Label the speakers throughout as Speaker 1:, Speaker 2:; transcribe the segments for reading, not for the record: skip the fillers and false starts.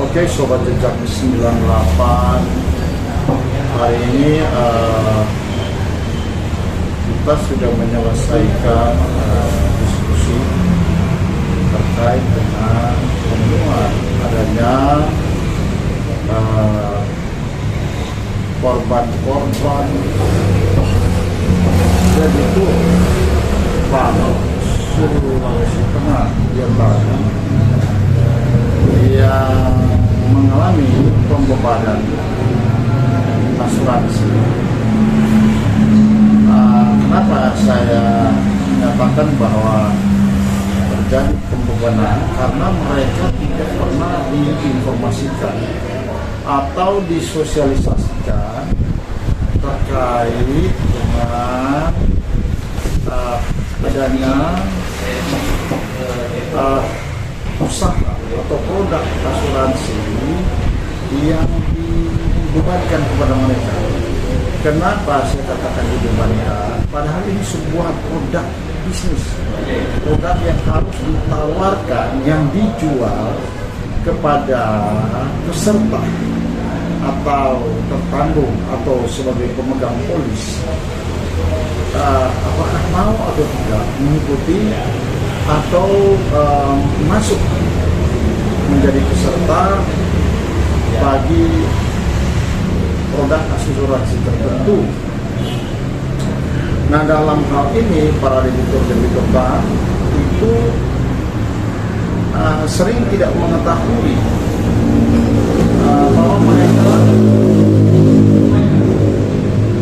Speaker 1: Oke, Sobat Jejak 98, hari ini kita sudah menyelesaikan diskusi terkait dengan temuan adanya korban-korban dan itu Sulawesi Tengah yang mengalami pembebanan asuransi. Kenapa saya menyatakan bahwa terjadi pembebanan? Karena mereka tidak pernah diinformasikan atau disosialisasikan terkait dengan adanya usaha atau produk asuransi yang dibebankan kepada mereka. Kenapa saya katakan dibebankan? Padahal ini sebuah produk bisnis, produk yang harus ditawarkan, yang dijual kepada peserta atau tertanggung atau sebagai pemegang polis. Apakah mau atau tidak mengikuti atau masuk menjadi peserta bagi produk asuransi tertentu. Nah, dalam hal ini para debitur bank itu sering tidak mengetahui bahwa mereka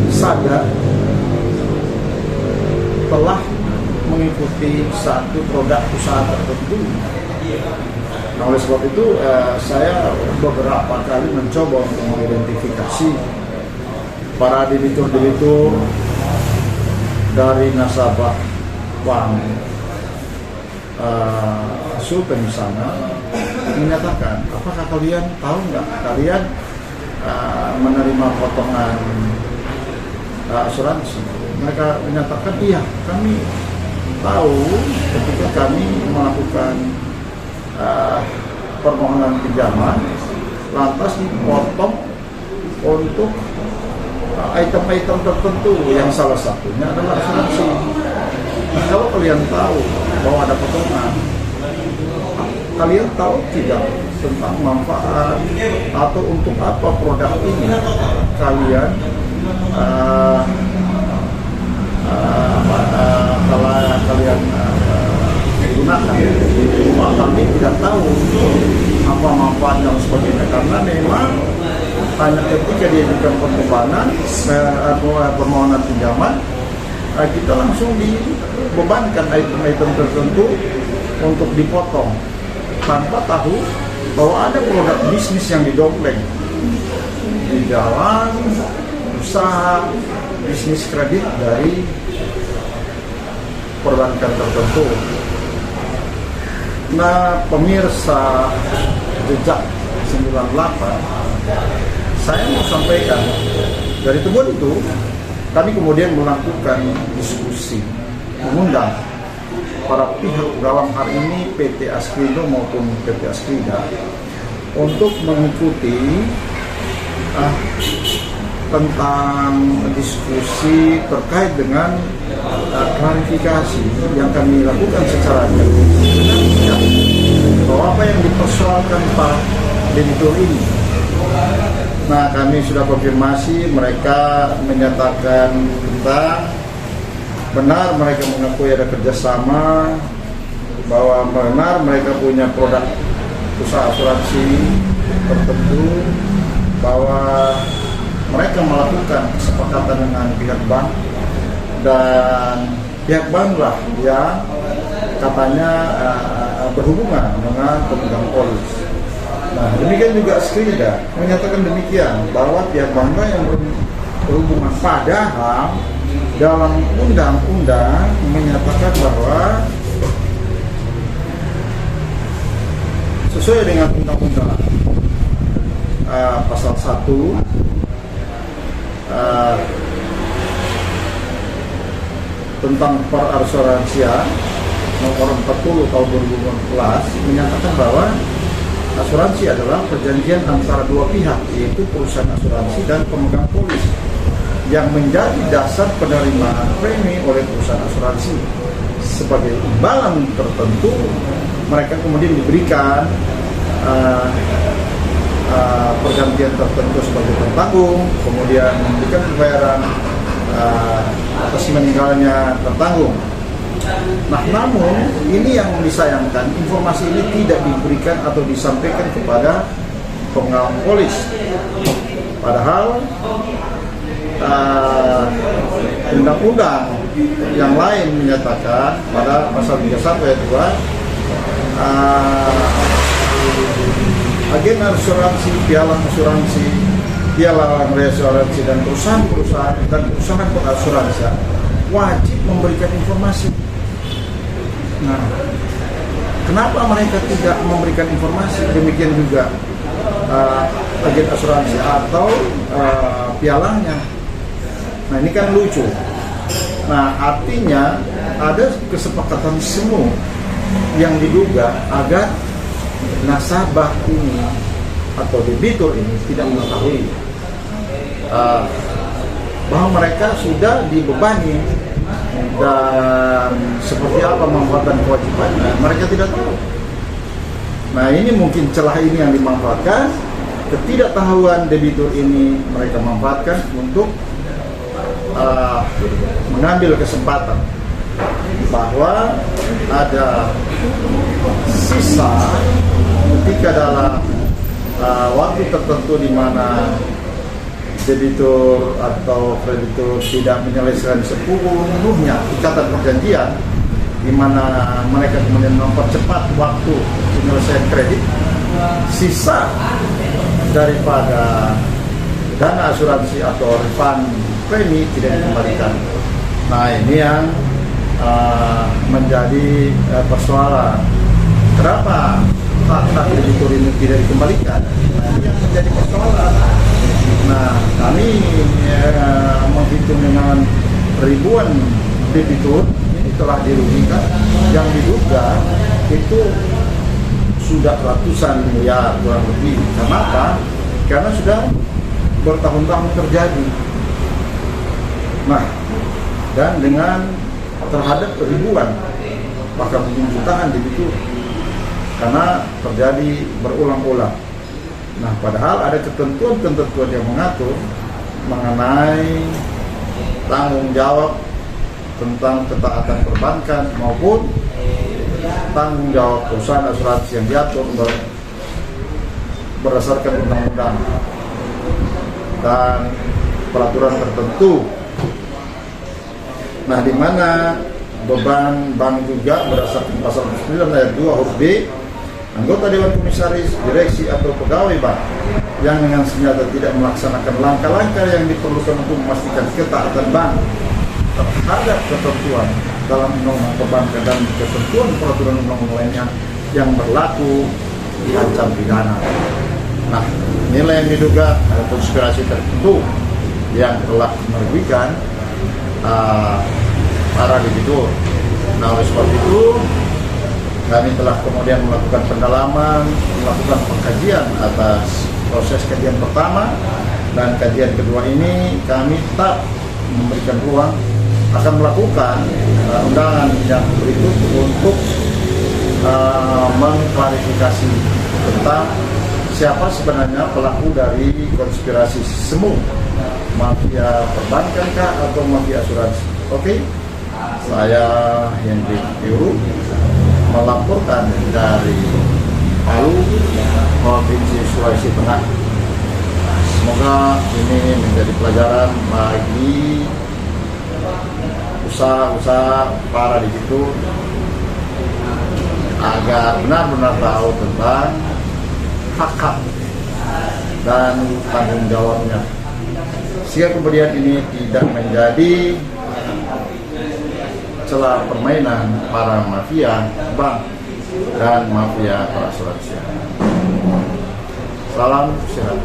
Speaker 1: sadar telah mengikuti satu produk usaha tertentu. Nah, oleh sebab itu saya beberapa kali mencoba untuk mengidentifikasi para debitur dari nasabah bank Sultan di sana, menyatakan, apakah kalian tahu nggak kalian menerima potongan asuransi? Mereka menyatakan, iya, kami tahu ketika kami melakukan permohonan pinjaman, lantas dipotong untuk item-item tertentu yang salah satunya adalah asuransi. Nah, kalau kalian tahu bahwa ada potongan, kalian tahu tidak tentang manfaat atau untuk apa produk ini kalian kalau kalian gunakan. Kami tidak tahu apa manfaatnya dan sebagainya, karena memang hanya ketika diajukan pembebanan permohonan pinjaman, kita langsung dibebankan item-item tertentu untuk dipotong tanpa tahu bahwa ada produk bisnis yang didompleng di dalam usaha bisnis kredit dari perbankan tertentu. Nah, pemirsa Jejak 98, saya mau sampaikan dari temuan itu, kami kemudian melakukan diskusi, mengundang para pihak dalam hal ini PT Askrindo maupun PT Askrida untuk mengikuti tentang diskusi terkait dengan klarifikasi yang kami lakukan secara terbuka bahwa apa yang dipersoalkan Pak debitur ini. Nah, kami sudah konfirmasi, mereka menyatakan tentang benar mereka mengakui ada kerjasama, bahwa benar mereka punya produk usaha asuransi tertentu, bahwa mereka melakukan kesepakatan dengan pihak bank, dan pihak bank lah yang katanya berhubungan dengan pemegang polis. Nah, demikian juga Askrida menyatakan demikian, bahwa pihak bank yang berhubungan, padahal dalam undang-undang menyatakan bahwa sesuai dengan undang-undang pasal 1 tentang perasuransian nomor 40 tahun 2014 menyatakan bahwa asuransi adalah perjanjian antara dua pihak, yaitu perusahaan asuransi dan pemegang polis, yang menjadi dasar penerimaan premi oleh perusahaan asuransi. Sebagai imbalan tertentu, mereka kemudian diberikan pergantian tertentu sebagai tertanggung, kemudian memberikan pembayaran atas meninggalnya tertanggung. Nah, namun ini yang disayangkan, informasi ini tidak diberikan atau disampaikan kepada pengawal polis. Padahal undang-undang yang lain menyatakan pada pasal 31 ayat 2, agen asuransi, pialang asuransi, pialang reasuransi dan perusahaan-perusahaan dan perusahaan pengasuransian wajib memberikan informasi. Nah, kenapa mereka tidak memberikan informasi? Demikian juga agen asuransi atau pialangnya. Nah, ini kan lucu. Nah, artinya ada kesepakatan semua yang diduga agar nasabah ini atau debitur ini tidak mengetahui bahwa mereka sudah dibebani dan seperti apa manfaat dan kewajibannya, mereka tidak tahu. Nah, ini mungkin celah ini yang dimanfaatkan, ketidaktahuan debitur ini mereka manfaatkan untuk mengambil kesempatan bahwa ada sisa ketika dalam waktu tertentu di mana debitur atau kreditur tidak menyelesaikan sepenuhnya ikatan perjanjian, di mana mereka kemudian mempercepat waktu penyelesaian kredit, sisa daripada dana asuransi atau refund premi tidak dikembalikan. Nah, ini yang menjadi persoalan. Kenapa hak debitur ini tidak dikembalikan? Nah, ini yang menjadi persoalan. Nah, kami menghitung dengan ribuan debitur ini telah dirugikan, yang diduga itu sudah ratusan miliar kurang lebih. Kenapa? Karena sudah bertahun-tahun terjadi. Nah, dan dengan terhadap ribuan bahkan mungkin jutaan debitur, karena terjadi berulang-ulang. Nah, padahal ada ketentuan-ketentuan yang mengatur mengenai tanggung jawab tentang ketaatan perbankan maupun tanggung jawab perusahaan asuransi yang diatur berdasarkan undang-undang dan peraturan tertentu. Nah, di mana beban bank juga berdasarkan pasal 9 ayat 2 huruf B, anggota Dewan Komisaris, direksi atau pegawai bank yang dengan sengaja tidak melaksanakan langkah-langkah yang diperlukan untuk memastikan ketaatan bank terhadap ketentuan dalam undang-undang perbankan dan ketentuan peraturan undang-undang lainnya yang berlaku diancam pidana. Nah, nilai yang diduga ada konspirasi tertentu yang telah merugikan para debitur. Nah, oleh sebab itu kami telah kemudian melakukan pendalaman, melakukan pengkajian atas proses kajian pertama, dan kajian kedua ini kami tetap memberikan ruang akan melakukan undangan yang berikut untuk mengklarifikasi tentang siapa sebenarnya pelaku dari konspirasi semu, mafia perbankan kah atau mafia asuransi. Oke, saya Hendrik Piuru melaporkan dari Palu, Provinsi Sulawesi Tengah. Semoga ini menjadi pelajaran bagi usaha-usaha para debitur agar benar-benar tahu tentang hak-hak dan tanggung jawabnya, sehingga kemudian ini tidak menjadi celah permainan para mafia bank dan mafia perasuransian. Salam sehat.